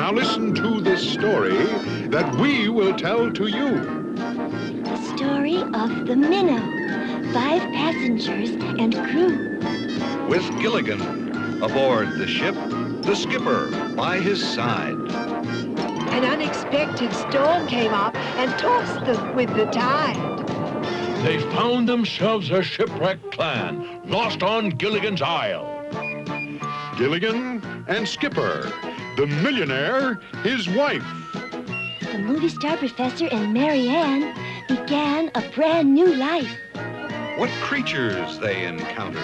Now listen to this story that we will tell to you. The story of the Minnow. 5 passengers and crew. With Gilligan aboard the ship, the skipper by his side. An unexpected storm came up and tossed them with the tide. They found themselves a shipwrecked clan, lost on Gilligan's Isle. Gilligan and Skipper, the millionaire, his wife. The movie star professor and Mary Ann began a brand new life. What creatures they encountered.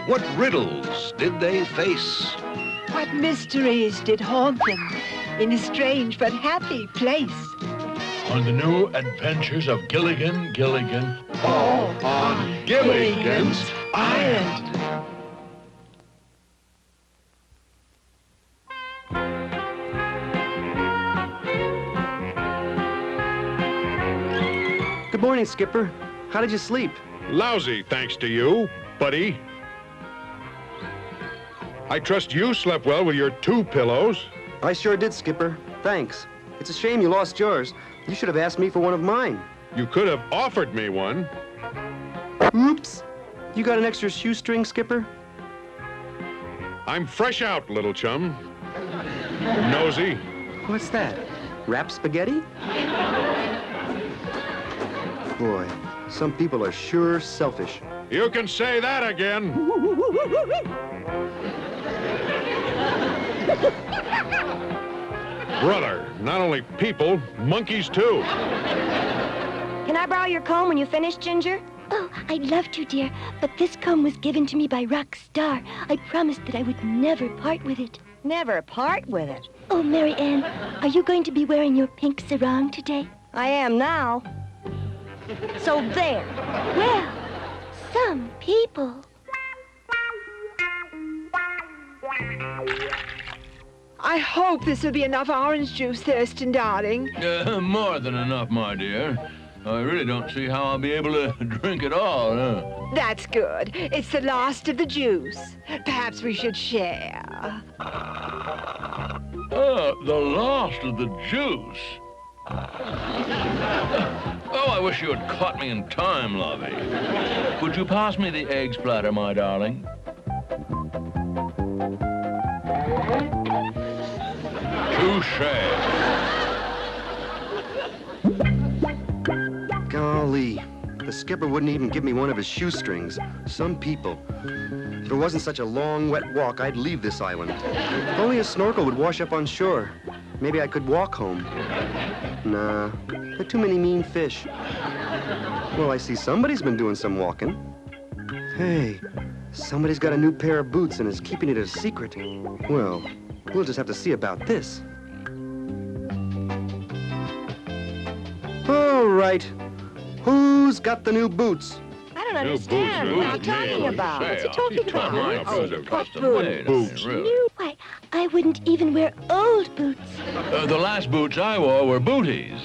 What riddles did they face? What mysteries did haunt them in a strange but happy place? On the new adventures of Gilligan, All on Gilligan's Island. Good morning, Skipper. How did you sleep? Lousy, thanks to you, buddy. I trust you slept well with your 2 pillows. I sure did, Skipper. Thanks. It's a shame you lost yours. You should have asked me for one of mine. You could have offered me one. Oops. You got an extra shoestring, Skipper? I'm fresh out, little chum. Nosy. What's that? Wrapped spaghetti? Boy, some people are sure selfish. You can say that again. Brother, not only people, monkeys too. Can I borrow your comb when you finish, Ginger? Oh, I'd love to, dear, but this comb was given to me by Rock Star. I promised that I would never part with it. Never part with it. Oh, Mary Ann, are you going to be wearing your pink sarong today? I am now. So there. Well, some people. I hope this will be enough orange juice, Thurston, darling. More than enough, my dear. I really don't see how I'll be able to drink it all, huh? That's good. It's the last of the juice. Perhaps we should share. The last of the juice. Oh, I wish you had caught me in time, lovey. Would you pass me the egg splatter, my darling? Touché. Golly, the skipper wouldn't even give me one of his shoestrings. Some people. If it wasn't such a long, wet walk, I'd leave this island. If only a snorkel would wash up on shore. Maybe I could walk home. Nah, there are too many mean fish. Well, I see somebody's been doing some walking. Hey, somebody's got a new pair of boots and is keeping it a secret. Well, we'll just have to see about this. All right. Who's got the new boots? I don't understand. What are you talking about? What's he talking about? Boots. Why, I wouldn't even wear old boots. The last boots I wore were booties.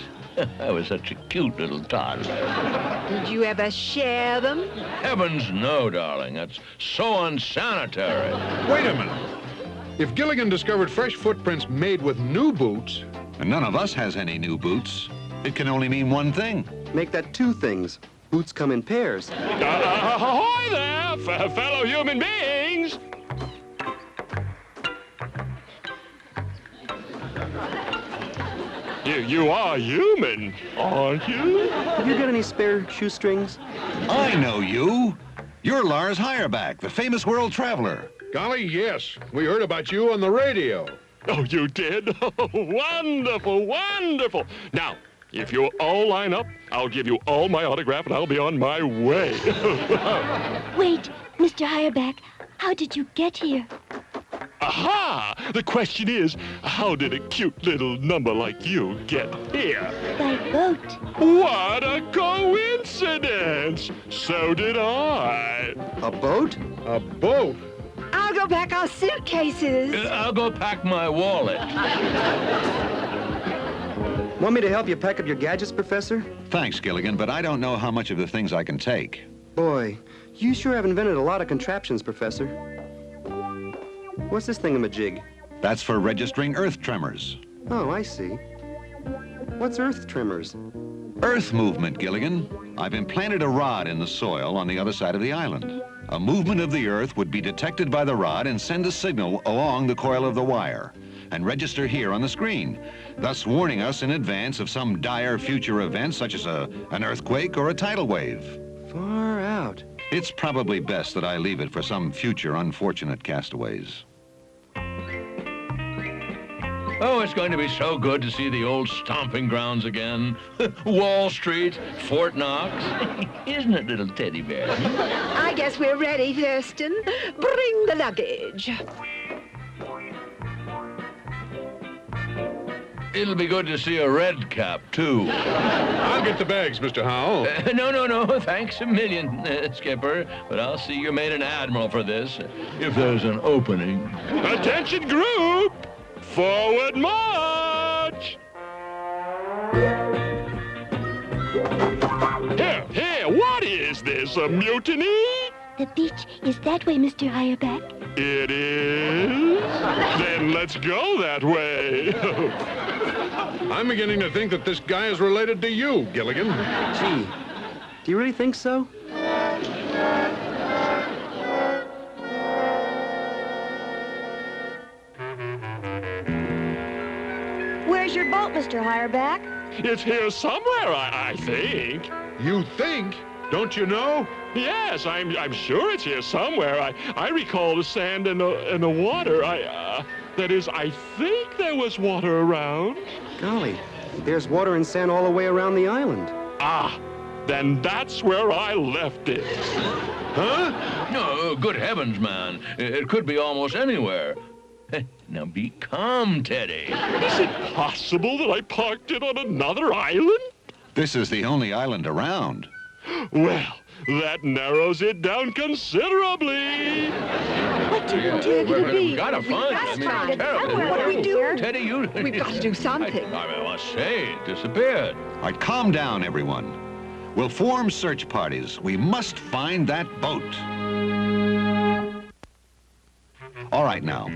I was such a cute little toddler. Did you ever share them? Heavens, no, darling. That's so unsanitary. Wait a minute. If Gilligan discovered fresh footprints made with new boots... And none of us has any new boots. It can only mean one thing. Make that 2 things. Boots come in pairs. Ahoy there, fellow human beings! You are human, aren't you? Have you got any spare shoestrings? I know you. You're Lars Heyerback, the famous world traveler. Golly, yes. We heard about you on the radio. Oh, you did? Oh, wonderful, wonderful. Now, if you'll all line up, I'll give you all my autograph and I'll be on my way. Wait, Mr. Heyerback, how did you get here? Aha! The question is, how did a cute little number like you get here? By boat. What a coincidence! So did I. A boat? A boat? I'll go pack our suitcases. I'll go pack my wallet. Want me to help you pack up your gadgets, Professor? Thanks, Gilligan, but I don't know how much of the things I can take. Boy, you sure have invented a lot of contraptions, Professor. What's this thingamajig? That's for registering earth tremors. Oh, I see. What's earth tremors? Earth movement, Gilligan. I've implanted a rod in the soil on the other side of the island. A movement of the earth would be detected by the rod and send a signal along the coil of the wire and register here on the screen, thus warning us in advance of some dire future event such as an earthquake or a tidal wave. Far out. It's probably best that I leave it for some future unfortunate castaways. Oh, it's going to be so good to see the old stomping grounds again. Wall Street, Fort Knox. Isn't it, little teddy bear? I guess we're ready, Thurston. Bring the luggage. It'll be good to see a red cap, too. I'll get the bags, Mr. Howell. No. Thanks a million, Skipper. But I'll see you made an admiral for this, if there's an opening. Attention, group! Forward march! Here, what is this, a mutiny? The beach is that way, Mr. Hireback. It is? Then let's go that way. I'm beginning to think that this guy is related to you, Gilligan. Gee, do you really think so? Where's your boat, Mr. Hireback? It's here somewhere, I think. You think? Don't you know? Yes, I'm sure it's here somewhere. I recall the sand and the water. That is, I think there was water around. Golly, there's water and sand all the way around the island. Ah, then that's where I left it. Huh? No, good heavens, man. It could be almost anywhere. Now be calm, Teddy. Is it possible that I parked it on another island? This is the only island around. Well, that narrows it down considerably. What do you do? We gotta find it. find it Terrible. somewhere. What do we do? Teddy, you... We've got to do something. I must say, it disappeared. All right, calm down, everyone. We'll form search parties. We must find that boat. All right, now.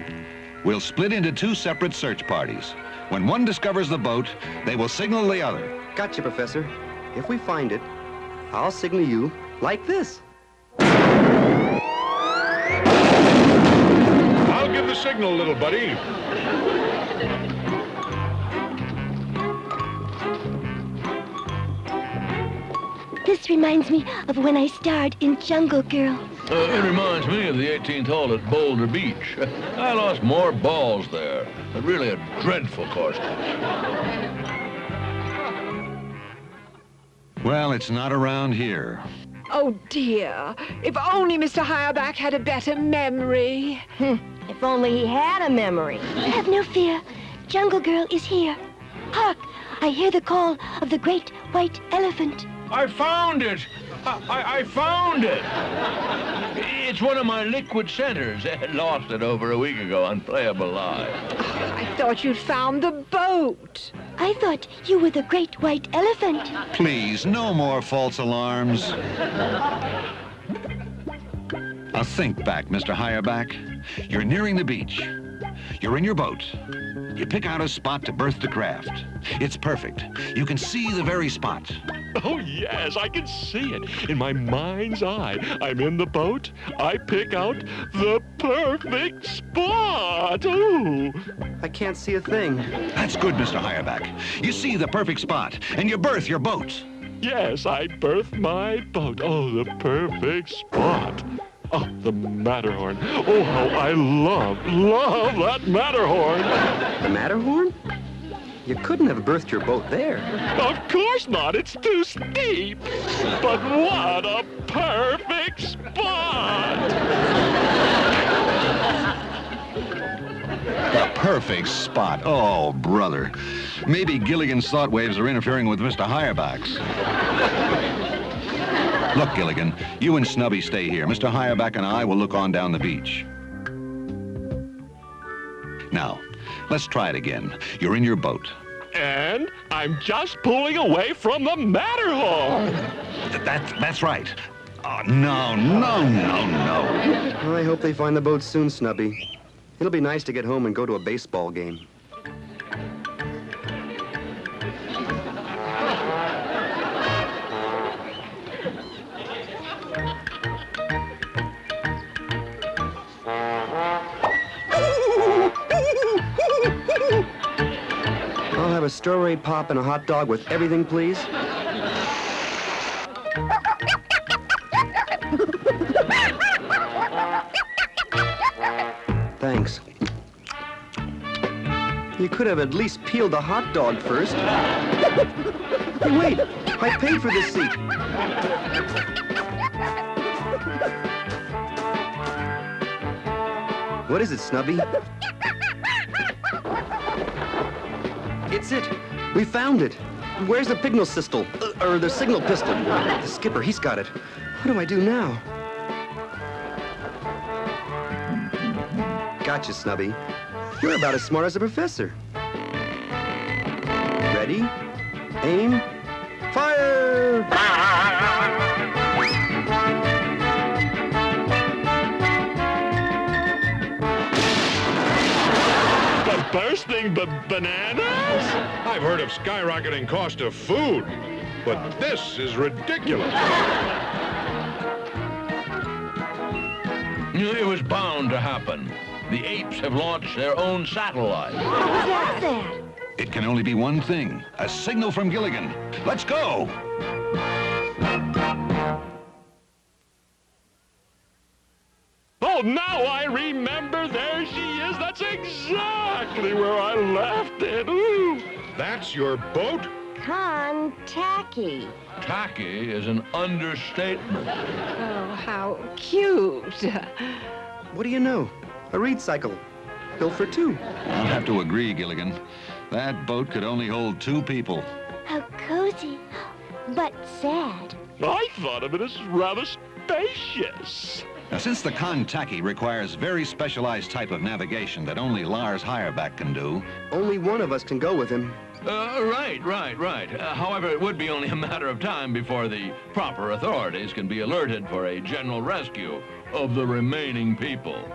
We'll split into two separate search parties. When one discovers the boat, they will signal the other. Gotcha, Professor. If we find it, I'll signal you like this. I'll give the signal, little buddy. This reminds me of when I starred in Jungle Girl. It reminds me of the 18th hole at Boulder Beach. I lost more balls there. Really a dreadful costume. Well, it's not around here. Oh, dear. If only Mr. Hireback had a better memory. If only he had a memory. Have no fear. Jungle Girl is here. Hark! I hear the call of the great white elephant. I found it! I found it! It's one of my liquid centers. I lost it over a week ago on Playable Live. I thought you'd found the boat. I thought you were the great white elephant. Please, no more false alarms. Now think back, Mr. Hireback. You're nearing the beach. You're in your boat. You pick out a spot to berth the craft. It's perfect. You can see the very spot. Oh, yes, I can see it. In my mind's eye, I'm in the boat. I pick out the perfect spot. Ooh. I can't see a thing. That's good, Mr. Hireback. You see the perfect spot, and you berth your boat. Yes, I berth my boat. Oh, the perfect spot. Oh, the Matterhorn. Oh, how I love that Matterhorn. The Matterhorn? You couldn't have berthed your boat there. Of course not. It's too steep. But what a perfect spot. The perfect spot. Oh, brother. Maybe Gilligan's thought waves are interfering with Mr. Hireback's. Look, Gilligan, you and Snubby stay here. Mr. Hireback and I will look on down the beach. Now, let's try it again. You're in your boat. And I'm just pulling away from the Matterhorn. That's right. Oh, no. I hope they find the boat soon, Snubby. It'll be nice to get home and go to a baseball game. I'll have a strawberry pop and a hot dog with everything, please. Thanks. You could have at least peeled the hot dog first. Hey, wait! I paid for this seat. What is it, Snubby? It's it. We found it. Where's the signal pistol? Or the signal pistol? The skipper, he's got it. What do I do now? Gotcha, Snubby. You're about as smart as a professor. Ready? Aim. Fire! Bursting bananas? I've heard of skyrocketing cost of food, but this is ridiculous. It was bound to happen. The apes have launched their own satellite. What's that? It can only be one thing. A signal from Gilligan. Let's go! Oh, now I remember. There she is. That's exactly where I left it. Ooh. That's your boat? Tacky. Tacky is an understatement. Oh, how cute. What do you know? A reed cycle. Built for two. I'll have to agree, Gilligan. That boat could only hold 2 people. How cozy, but sad. I thought of it as rather spacious. Now, since the Kontaki requires very specialized type of navigation that only Lars Heyerback can do, Only one of us can go with him. Right. However, it would be only a matter of time before the proper authorities can be alerted for a general rescue of the remaining people.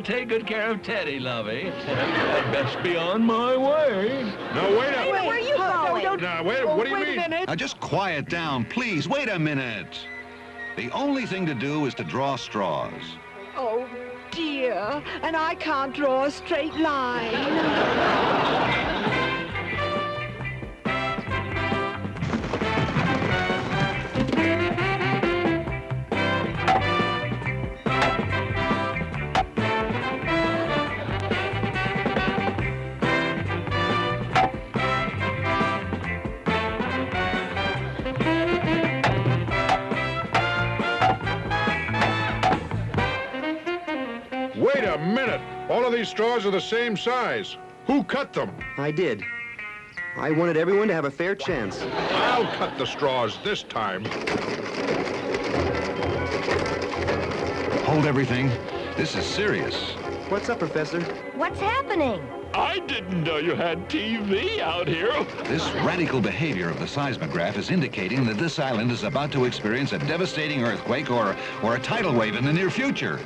Take good care of Teddy, lovey. I'd best be on my way. No, wait a Where are you going? Now, wait, what do you Wait mean? a minute. now just quiet down, please. Wait a minute. The only thing to do is to draw straws. Oh, dear. And I can't draw a straight line. Wait a minute. All of these straws are the same size. Who cut them? I did. I wanted everyone to have a fair chance. I'll cut the straws this time. Hold everything. This is serious. What's up, Professor? What's happening? I didn't know you had TV out here. This radical behavior of the seismograph is indicating that this island is about to experience a devastating earthquake or a tidal wave in the near future.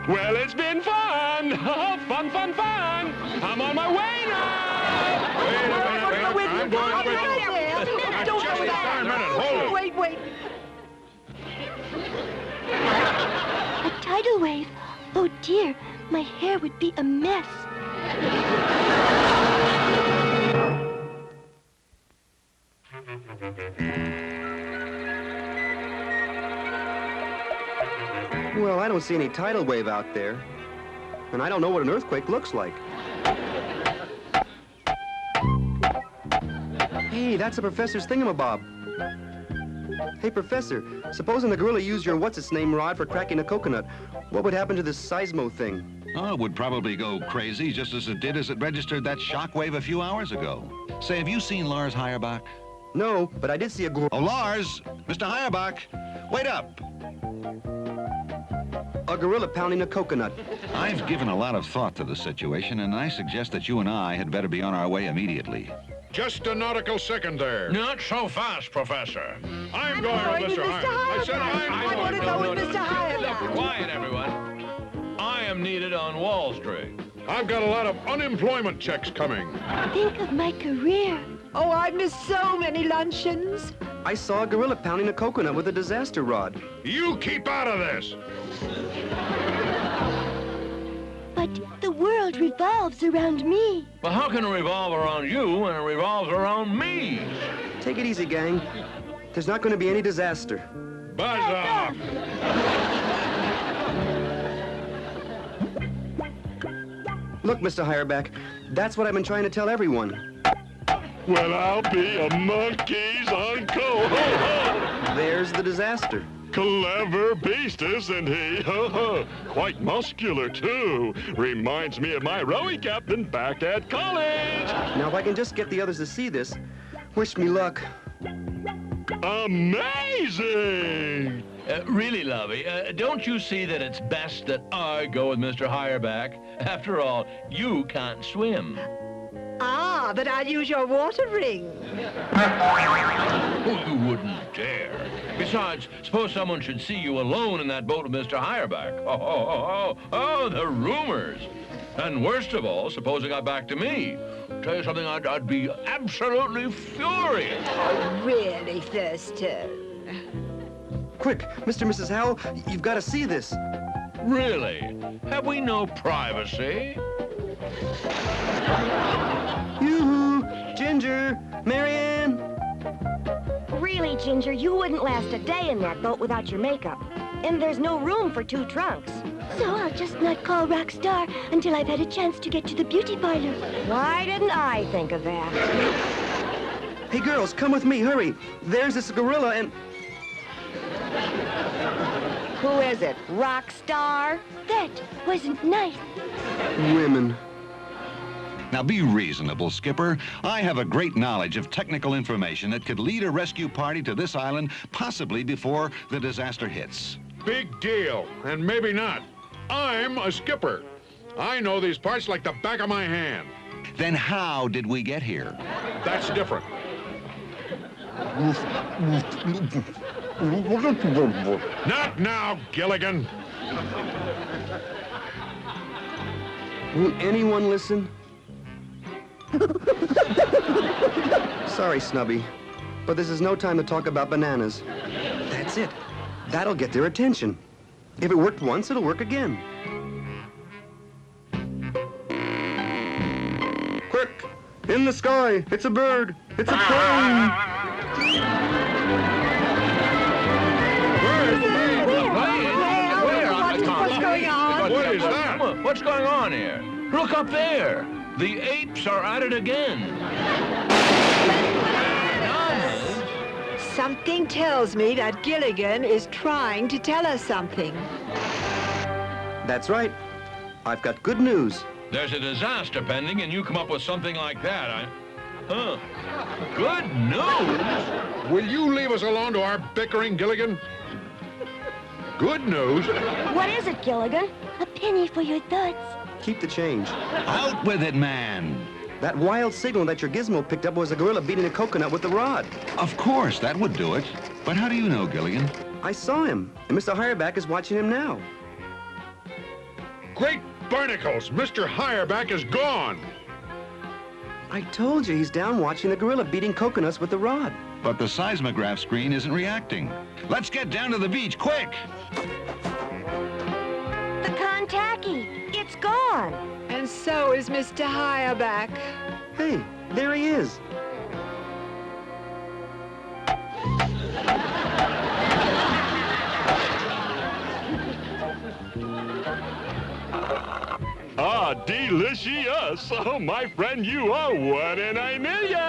Well, it's been fun. Fun. I'm on my way now. Wait a minute. I'm going with you. Don't Just go a there. minute. Hold it. Wait. A tidal wave. Oh dear, my hair would be a mess. Well, I don't see any tidal wave out there. And I don't know what an earthquake looks like. Hey, that's the professor's thingamabob. Hey, Professor, supposing the gorilla used your what's-its-name rod for cracking a coconut, what would happen to this seismo thing? Oh, it would probably go crazy just as it did as it registered that shock wave a few hours ago. Say, have you seen Lars Heyerback? No, but I did see a Oh, Lars! Mr. Heyerback! Wait up! gorilla pounding a coconut. I've given a lot of thought to the situation, and I suggest that you and I had better be on our way immediately. Just a nautical second there. Not so fast, Professor. I'm going with Mr. Heyerback. I said I want to go with Mr. Heyerback. Quiet, everyone. I am needed on Wall Street. I've got a lot of unemployment checks coming. Think of my career. Oh, I've missed so many luncheons. I saw a gorilla pounding a coconut with a disaster rod. You keep out of this. But the world revolves around me. Well, how can it revolve around you when it revolves around me? Take it easy, gang. There's not going to be any disaster. Buzz off. Look, Mr. Hireback, that's what I've been trying to tell everyone. Well, I'll be a monkey's uncle. Ho, ho. There's the disaster. Clever beast, isn't he? Ho, ho. Quite muscular, too. Reminds me of my rowing captain back at college. Now, if I can just get the others to see this, wish me luck. Amazing! Really, Lovey, don't you see that it's best that I go with Mr. Hireback? After all, you can't swim. Ah, but I'll use your water ring. Oh, you wouldn't dare. Besides, suppose someone should see you alone in that boat with Mr. Hireback. Oh, the rumors. And worst of all, suppose it got back to me. Tell you something, I'd be absolutely furious. Oh, really, Thurston? Quick, Mr. and Mrs. Howell, you've got to see this. Really? Have we no privacy? Yoo-hoo! Ginger! Marianne! Really, Ginger, you wouldn't last a day in that boat without your makeup. And there's no room for 2 trunks. So I'll just not call Rockstar until I've had a chance to get to the beauty parlor. Why didn't I think of that? Hey, girls, come with me, hurry. There's this gorilla and... Who is it? Rockstar? That wasn't nice. women. Now be reasonable, Skipper. I have a great knowledge of technical information that could lead a rescue party to this island possibly before the disaster hits. Big deal, and maybe not. I'm a skipper. I know these parts like the back of my hand. Then how did we get here? That's different. Not now, Gilligan. Won't anyone listen? Sorry, Snubby, but this is no time to talk about bananas. That's it. That'll get their attention. If it worked once, it'll work again. Quick! In the sky! It's a bird! It's a plane! What's going on? What is that? What's going on here? Look up there. The apes are at it again. Something tells me that Gilligan is trying to tell us something. That's right. I've got good news. There's a disaster pending, and you come up with something like that. Good news? Will you leave us alone to our bickering, Gilligan? Good news? What is it, Gilligan? A penny for your thoughts. Keep the change. Out with it, man! That wild signal that your gizmo picked up was a gorilla beating a coconut with a rod. Of course, that would do it. But how do you know, Gilligan? I saw him, and Mr. Hireback is watching him now. Great barnacles! Mr. Hireback is gone! I told you he's down watching the gorilla beating coconuts with the rod. But the seismograph screen isn't reacting. Let's get down to the beach, quick! The Contaki. It's gone. And so is Mr. Hireback. Hey, there he is. Ah, delicious! Oh, my friend, you are one in a million!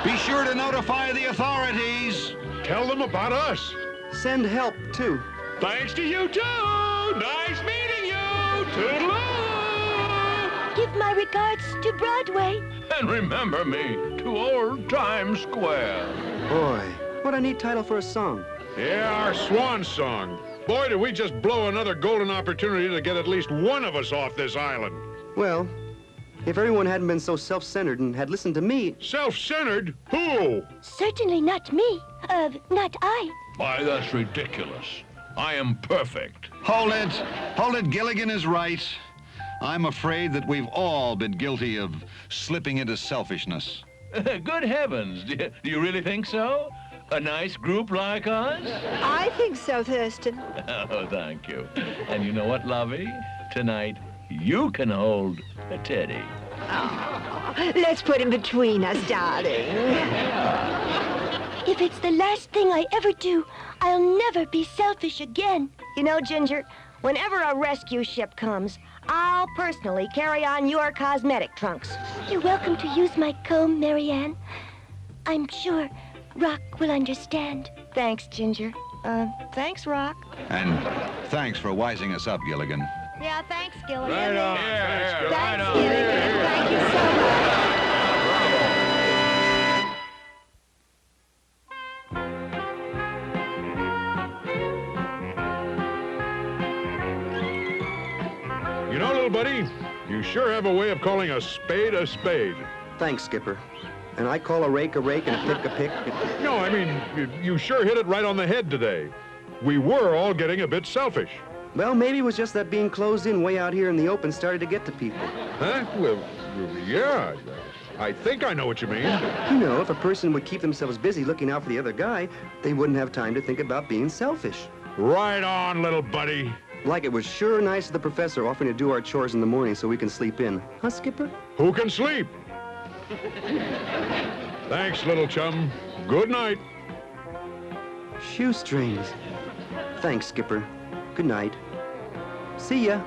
Be sure to notify the authorities. Tell them about us. Send help, too. Thanks to you, too! Nice meeting you! Toodaloo! Give my regards to Broadway. And remember me to old Times Square. Boy, what a neat title for a song. Yeah, our swan song. Boy, did we just blow another golden opportunity to get at least one of us off this island. Well, If everyone hadn't been so self-centered and had listened to me... Self-centered? Who? Certainly not me. Not I. Why, that's ridiculous. I am perfect. Hold it. Hold it. Gilligan is right. I'm afraid that we've all been guilty of slipping into selfishness. Good heavens. Do you really think so? A nice group like us? I think so, Thurston. Oh, thank you. And you know what, Lovey? Tonight, you can hold Teddy. Oh, let's put him between us, darling. If it's the last thing I ever do, I'll never be selfish again. You know, Ginger, whenever a rescue ship comes, I'll personally carry on your cosmetic trunks. You're welcome to use my comb, Marianne. I'm sure Rock will understand. Thanks, Ginger. Thanks, Rock. And thanks for wising us up, Gilligan. Yeah, thanks, Gilligan. Right on. Yeah, Thanks, right Thanks, on. Gilligan. Thank you so much. You know, little buddy, you sure have a way of calling a spade a spade. Thanks, Skipper. And I call a rake and a pick. No, I mean, you sure hit it right on the head today. We were all getting a bit selfish. Well, maybe it was just that being closed in way out here in the open started to get to people. Huh? Well, yeah. I think I know what you mean. You know, if a person would keep themselves busy looking out for the other guy, they wouldn't have time to think about being selfish. Right on, little buddy. Like it was sure nice of the professor offering to do our chores in the morning so we can sleep in. Huh, Skipper? Who can sleep? Thanks, little chum. Good night. Shoestrings. Thanks, Skipper. Good night. See ya.